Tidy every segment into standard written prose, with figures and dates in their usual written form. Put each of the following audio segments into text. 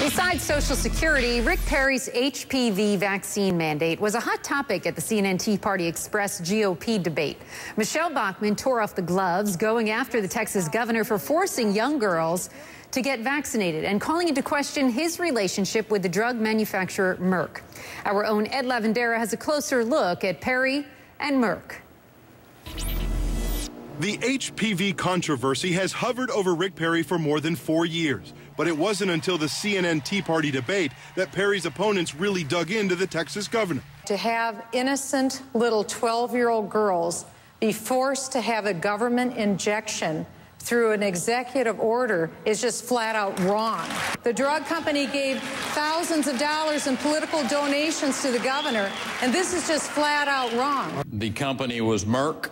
Besides Social Security, Rick Perry's HPV vaccine mandate was a hot topic at the CNN Tea Party Express GOP debate. Michelle Bachmann tore off the gloves, going after the Texas governor for forcing young girls to get vaccinated and calling into question his relationship with the drug manufacturer Merck. Our own Ed Lavandera has a closer look at Perry and Merck. The HPV controversy has hovered over Rick Perry for more than 4 years. But it wasn't until the CNN Tea Party debate that Perry's opponents really dug into the Texas governor. To have innocent little 12-year-old girls be forced to have a government injection through an executive order is just flat out wrong. The drug company gave thousands of dollars in political donations to the governor, and this is just flat out wrong. The company was Merck,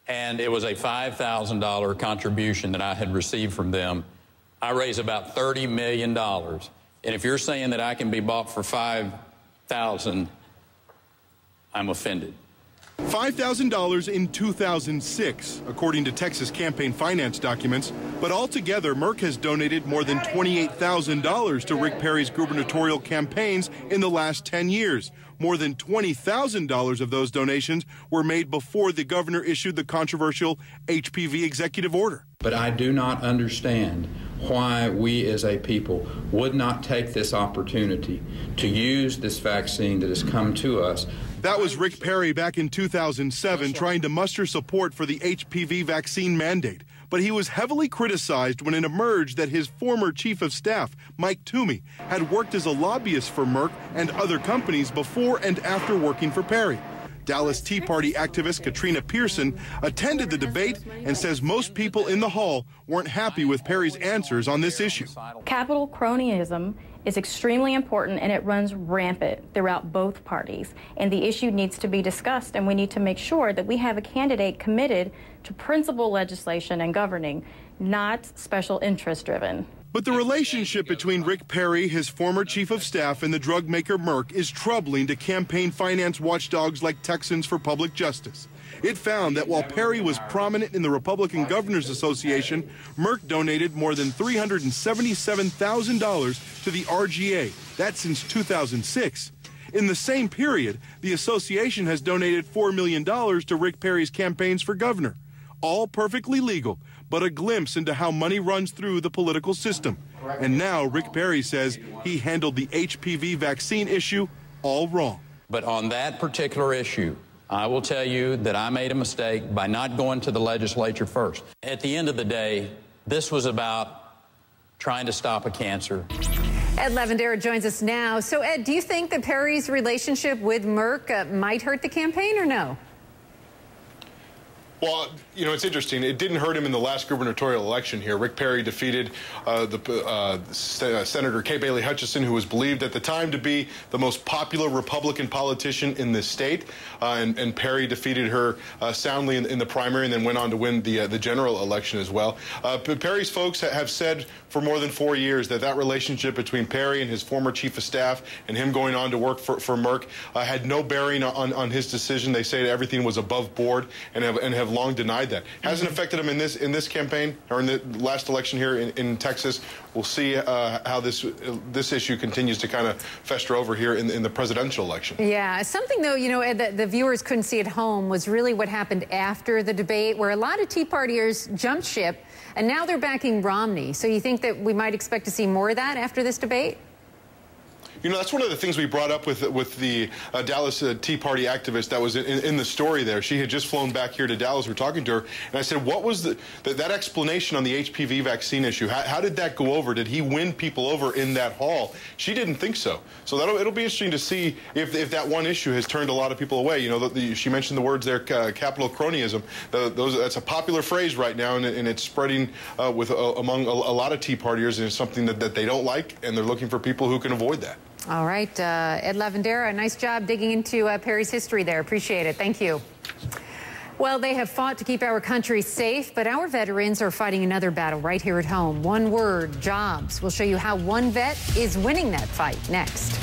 and it was a $5,000 contribution that I had received from them. I raised about $30 million. And if you're saying that I can be bought for $5,000, I'm offended. $5,000 in 2006, according to Texas campaign finance documents. But altogether, Merck has donated more than $28,000 to Rick Perry's gubernatorial campaigns in the last 10 years. More than $20,000 of those donations were made before the governor issued the controversial HPV executive order. But I do not understand why we as a people would not take this opportunity to use this vaccine that has come to us. That was Rick Perry back in 2007 trying to muster support for the HPV vaccine mandate. But he was heavily criticized when it emerged that his former chief of staff, Mike Toomey, had worked as a lobbyist for Merck and other companies before and after working for Perry. Dallas Tea Party activist Katrina Pearson attended the debate and says most people in the hall weren't happy with Perry's answers on this issue. Capital cronyism is extremely important, and it runs rampant throughout both parties. And the issue needs to be discussed, and we need to make sure that we have a candidate committed to principled legislation and governing, not special interest driven. But the relationship between Rick Perry, his former chief of staff, and the drug maker Merck is troubling to campaign finance watchdogs like Texans for Public Justice. It found that while Perry was prominent in the Republican Governors Association, Merck donated more than $377,000 to the RGA. That's since 2006. In the same period, the association has donated $4 million to Rick Perry's campaigns for governor. All perfectly legal, but a glimpse into how money runs through the political system. And now Rick Perry says he handled the HPV vaccine issue all wrong. But on that particular issue, I will tell you that I made a mistake by not going to the legislature first. At the end of the day, this was about trying to stop a cancer. Ed Lavandera joins us now. So, Ed, do you think that Perry's relationship with Merck might hurt the campaign or no? Well, you know, it's interesting. It didn't hurt him in the last gubernatorial election here. Rick Perry defeated Senator Kay Bailey Hutchison, who was believed at the time to be the most popular Republican politician in this state. And Perry defeated her soundly in the primary and then went on to win the general election as well. But Perry's folks have said for more than 4 years that relationship between Perry and his former chief of staff and him going on to work for Merck had no bearing on his decision. They say everything was above board and have long denied that. Hasn't affected him in this campaign or in the last election here in Texas. We'll see how this issue continues to kind of fester over here in the presidential election. Yeah, something though, you know, Ed, the viewers couldn't see at home was really what happened after the debate, where a lot of Tea Partiers jumped ship and now they're backing Romney. So you think that we might expect to see more of that after this debate? You know, that's one of the things we brought up with the Dallas Tea Party activist that was in the story there. She had just flown back here to Dallas. We're talking to her, and I said, what was that explanation on the HPV vaccine issue? How did that go over? Did he win people over in that hall? She didn't think so. So it'll be interesting to see if that one issue has turned a lot of people away. You know, she mentioned the words there, capital cronyism. That's a popular phrase right now, and it's spreading among a lot of Tea Partiers, and it's something that they don't like, and they're looking for people who can avoid that. All right, Ed Lavandera, nice job digging into Perry's history there. Appreciate it. Thank you. Well, they have fought to keep our country safe, but our veterans are fighting another battle right here at home. One word, jobs. We'll show you how one vet is winning that fight next.